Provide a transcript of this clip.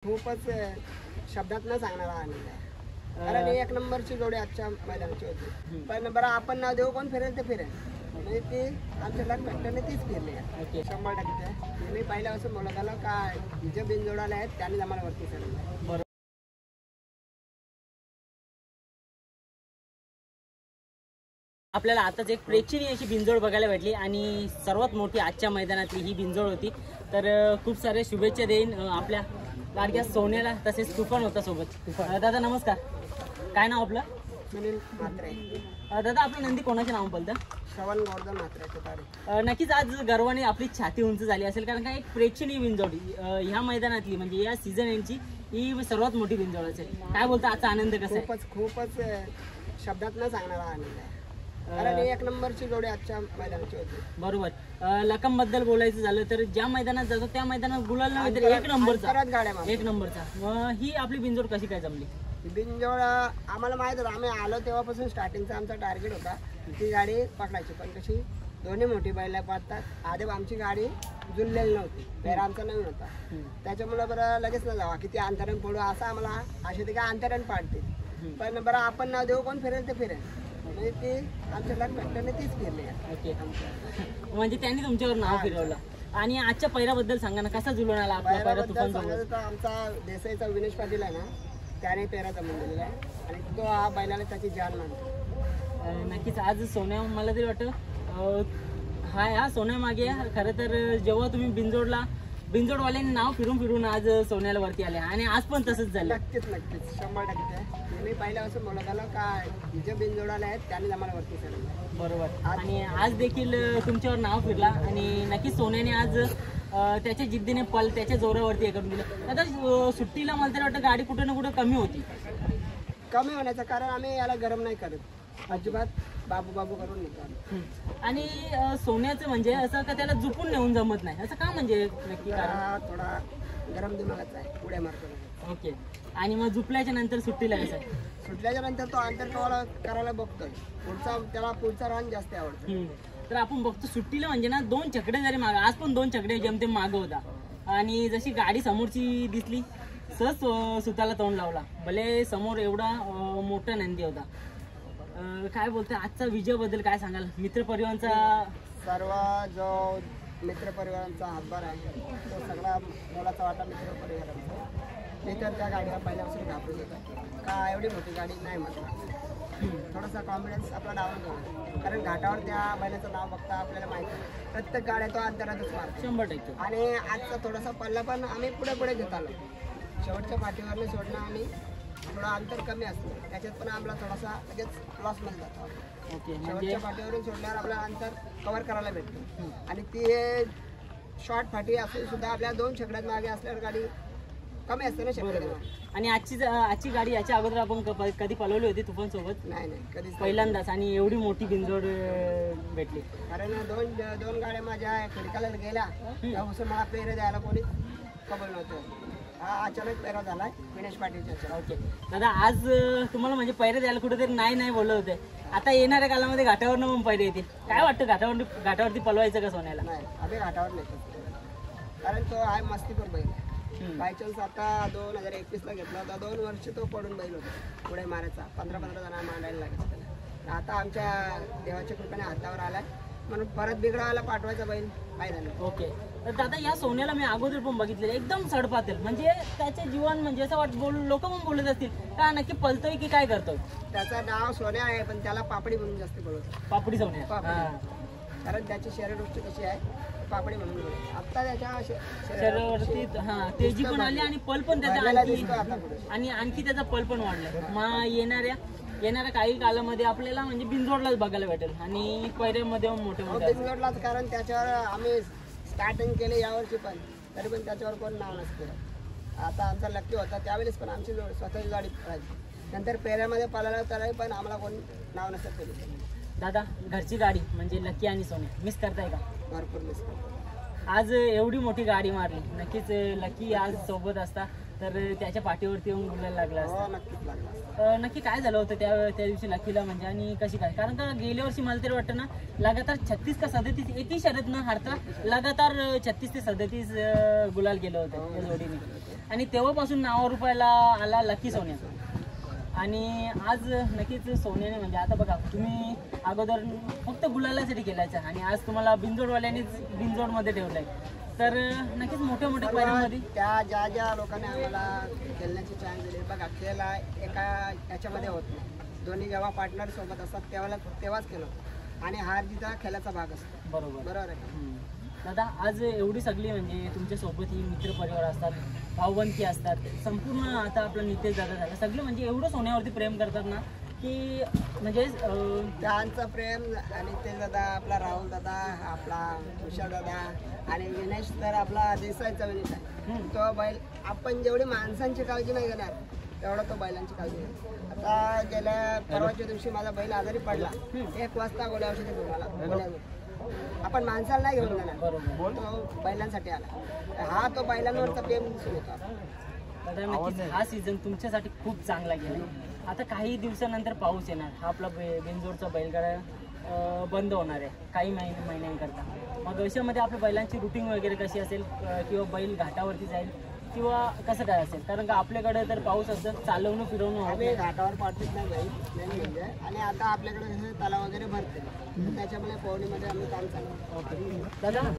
खूपच शब्दात न सांगणारा आनंद आहे. कारण एक नंबरची जोडी आजच्या मैदानाची होती. पण बरं आपण नाव देऊ कोण फिरेल ते फिरेल, म्हणजे ती आमच्या लग भेटल्याने तीच फिरली आहे 100%. मी पहिल्यापासून बोलत आलो का जे बिनजोडाला आहेत त्यांनी आम्हाला वरती चढवलं. आपल्याला आताच एक प्रेक्षणीय अशी बिनजोड बघायला भेटली आणि सर्वात मोठी आजच्या मैदानातली ही बिनजोड होती. तर खूप सारे शुभेच्छा देईन आपल्या लाडक्या सोन्याला, तसेच तुफान होता सोबत. दादा नमस्कार, काय नाव आपलं? सुनील म्हात्रे. दादा आपलं नंदी कोणाच्या नाव बोलतं? श्रवण गोवर्धन म्हात्रे. नक्कीच आज गर्वाने आपली छाती उंच झाली असेल, कारण का एक प्रेक्षणीय बिनजोड ह्या मैदानातली म्हणजे या सीझन यांची ही सर्वात मोठी बिनजोड असेल. काय बोलता, आजचा आनंद कसा आहे? खूपच शब्दात न सांगणारा आनंद आहे. कारण एक नंबरची जोडी आजच्या मैदानाची होती. बरोबर. लकम बद्दल बोलायचं झालं तर ज्या मैदानात जातो त्या मैदानात गुलाल नव्हे तर एक नंबरचा ही आपली बिनजोड कशी काय जमली? बिनजोड आम्हाला माहित होतं, आम्ही आलो तेव्हापासून स्टार्टिंगचा आमचा टार्गेट होता ती गाडी पकडायची. पण कशी दोन्ही मोठी बैला पाहतात, आधी आमची गाडी जुळलेली नव्हती, पेरा आमचा नवीन होता. त्याच्यामुळे बरं लगेच न जावा किती अंतरण पडू असं आम्हाला असे ते काय अंतरण पाडते. पण बरं आपण नाव देऊ कोण फिरेल ते फिरेल, म्हणजे ती आमच्या लग भेटल्याने तीच फिरली आहे. म्हणजे त्यांनी तुमच्यावर नाव फिरवलं. आणि आजच्या पैराबद्दल सांगा ना, कसा जुळून आला आपला पैरा? तुफान सांगायचं तर आमचा देसाईचा विनेश पाटील आहे ना, त्याने पेरा जमून दिलेला आहे आणि तो हा बैलाला त्याची जान मानतो. नक्कीच आज सोन्या मला तरी वाटतं हा सोन्या मागे खरं तर जेव्हा तुम्ही बिनजोडवाल्यांनी नाव फिरून आज सोन्याला वरती आले आणि आज पण तसंच झालं. नक्कीच 100%. मी पहिल्यापासून बोलत आलो का जे बिनजोडाला आहेत त्यांनी आम्हाला वरती चढवलं. बरोबर. आणि आज देखील तुमच्यावर नाव फिरला आणि नक्कीच सोन्याने आज त्याच्या जिद्दीने त्याच्या जोरावरती हे करून दिलं. आता सुट्टीला मला तरी वाटतं गाडी कुठं ना कुठं कमी होण्याचं कारण आम्ही याला गरम नाही करत अजिबात, बाबू करून निघतो. आणि सोन्याचं म्हणजे असं का त्याला झुपून नेऊन जमत नाही असं का, म्हणजे नक्की थोडा गरम दिमागाचा आहे, उड्या मारतो. ओके. आणि मग झुपल्याच्या नंतर सुट्टीला कसं आहे? सुटल्याच्या नंतर तो अंतर करायला बघतोय, त्याला पुढचा रान जास्त आवडतो. तर आपण बघतो सुट्टीला म्हणजे ना 2 चकडे जरी माग, आज पण 2 चकडे जमते माग होता आणि जशी गाडी समोरची दिसली सहज सुताला तोंड लावला. भले समोर एवढा मोठा नंदी होता. काय बोलतोय आजचा विजयाबद्दल काय सांगाल? मित्रपरिवारांचा सर्व जो मित्रपरिवारांचा हातभार आहे तो सगळा मोलाचा वाटा मित्रपरिवारांचा. मी तर त्या गाडीला पहिल्यापासून घाबरून होता का एवढी मोठी गाडी नाही म्हटलं, थोडासा कॉन्फिडन्स आपला डाऊन झाला. कारण घाटावर त्या बैलाचं नाव बघता आपल्याला माहिती आहे प्रत्येक गाड्या तो अंतरातच मारतो 100%. आणि आजचा थोडासा पल्ला पण आम्ही पुढे घेत आलो. शेवटच्या पाठीवरने सोडणं आणि थोडं अंतर कमी असतं त्याच्यात पण आम्हाला थोडासा लगेच लॉसमध्ये जातो. शेवटच्या पाठीवरून सोडल्यावर आपल्याला अंतर कव्हर करायला भेटतो आणि ती शॉर्ट फाटी असून सुद्धा आपल्या 2 छकड्यात मागे असल्यावर गाडी कमी असते ना शक्यतो. आणि आजची गाडी याच्या अगोदर आपण कधी पळवली होती तुफान सोबत? नाही कधीच, पहिल्यांदाच. आणि एवढी मोठी बिनजोड भेटली. कारण दोन गाड्या माझ्या खडकाला गेल्या त्यापासून मला पेरे द्यायला कोणी कबल नव्हतं. हा अचानक पेरा झालाय विनेश पाटीलच्या. ओके दादा, आज तुम्हाला म्हणजे पैरे द्यायला कुठेतरी नाही बोलत होते, आता येणाऱ्या कालामध्ये घाटावरनं पण पैरे येतील. काय वाटतं घाटावरती पळवायचं का सोन्याला? नाही, आम्ही घाटावर नाही, कारण तो आहे मस्तीपूर बैल. बाय चान्स आता 2021ला घेतला होता, 2 वर्ष तो पडून बैल होता पुढे मारायचा, 15 जण मांडायला लागायचं त्याला. आता आमच्या देवाच्या कृपेने हातावर आलाय म्हणून परत बिघडायला पाठवायचा बैल काय झालं. ओके. तर दादा या सोन्याला मी अगोदर पण बघितलेलं एकदम सडपातेल, म्हणजे त्याचे जीवन म्हणजे असं लोक पण बोलत असतील का नक्की पळतोय की काय करतोय? त्याचं नाव सोन्या आहे पण त्याला पापडी म्हणून जास्त बोलवतो. पापडी सोन्या, कारण त्याची शरीरवृष्टी कशी आहे पापडी म्हणून बोलवतो. आता त्याच्या शरीरावरती तेजी पण आली आणि पल पण त्याचा आणखी त्याचा पल पण वाढलाय. मग येणाऱ्या काही कालामध्ये आपल्याला म्हणजे बिनजोडलाच बघायला भेटेल आणि पैऱ्यामध्ये मोठे बिनजोडलाच. कारण त्याच्यावर आम्ही स्टार्टिंग केले यावर्षी पण, तरी पण त्याच्यावर कोण नाव नसतं. आता आमचा लकी होता त्यावेळेस पण आमची स्वतःची गाडी पाहिजे, नंतर पेऱ्यामध्ये पळाला तरी पण आम्हाला कोण नाव नसतं केली. दादा घरची गाडी म्हणजे लकी आणि सोन्या मिस करताय का? भरपूर मिस करतो. आज एवढी मोठी गाडी मारली, नक्कीच लकी आज सोबत असता तर त्याच्या पाठीवरती येऊन बोलायला लागला असता. नक्कीच लागला. नक्की काय झालं होतं त्या दिवशी लकीला म्हणजे, आणि कशी काय? कारण का गेल्या वर्षी मला तरी वाटतं ना लगातार 36 का 37 एकी शर्यत न हारता लगातार 36 ते 37 गुलाल गेलं होतं या जोडीने. आणि तेव्हापासून नावावर रुपयाला आला लकी सोन्या. आणि आज नक्कीच सोन्याने म्हणजे आता बघा तुम्ही अगोदर फक्त गुलालासाठी केलायचं आणि आज तुम्हाला बिनजोडवाल्यांनीच बिनजोडमध्ये ठेवलंय. तर नक्कीच मोठ्या मोठ्या पैऱ्यांमध्ये त्या ज्या लोकांनी आम्हाला खेळण्याची चान्स दिली बघा, खेळ हा एका याच्यामध्ये होत नाही. दोन्ही जेव्हा पार्टनर सोबत असतात तेव्हाच केलं आणि हार जिता खेळाचा भाग असतो. बरोबर बरोबर आहे. दादा आज एवढी सगळी म्हणजे तुमच्यासोबत ही मित्र परिवार असतात, भावबंदकी असतात, संपूर्ण आता आपलं नितेश दादा झालं सगळे म्हणजे एवढं सोन्यावरती प्रेम करतात ना की म्हणजे त्यांचं प्रेम आणि ते दादा, आपला राहुल दादा, आपला विशाल दादा आणि विनेश तर आपला देसाईचा विनेश आहे. तो बैल आपण जेवढी माणसांची काळजी नाही घेणार तेवढा तो बैलांची काळजी घेणार. आता गेल्या परवाच्या दिवशी माझा बैल आजारी पडला, 1 वाजता गोळ्या औषधी घेऊन आला. आपण माणसाला नाही घेऊन जाणार, तो बैलांसाठी आला. हा तो बैलांवरचा प्रेम दिसून होता. दादा नक्कीच हा सीझन तुमच्यासाठी खूप चांगला गेला. आता काही दिवसानंतर पाऊस येणार, हा आपला बिनजोडचा बैलगाडा बंद होणार आहे काही महिन्यांकरता. मग अशामध्ये आपल्या बैलांची रुटीन वगैरे कशी असेल किंवा बैल घाटावरती जाईल किंवा कसं काय असेल? कारण का आपल्याकडे तर पाऊस असतं, चालवणं फिरवणं आम्ही घाटावर पाठवत नाही बैल म्हणजे. आणि आता आपल्याकडे तलाव वगैरे भरते, त्याच्यामुळे पौर्णिमध्ये आम्ही काम चालू. दादा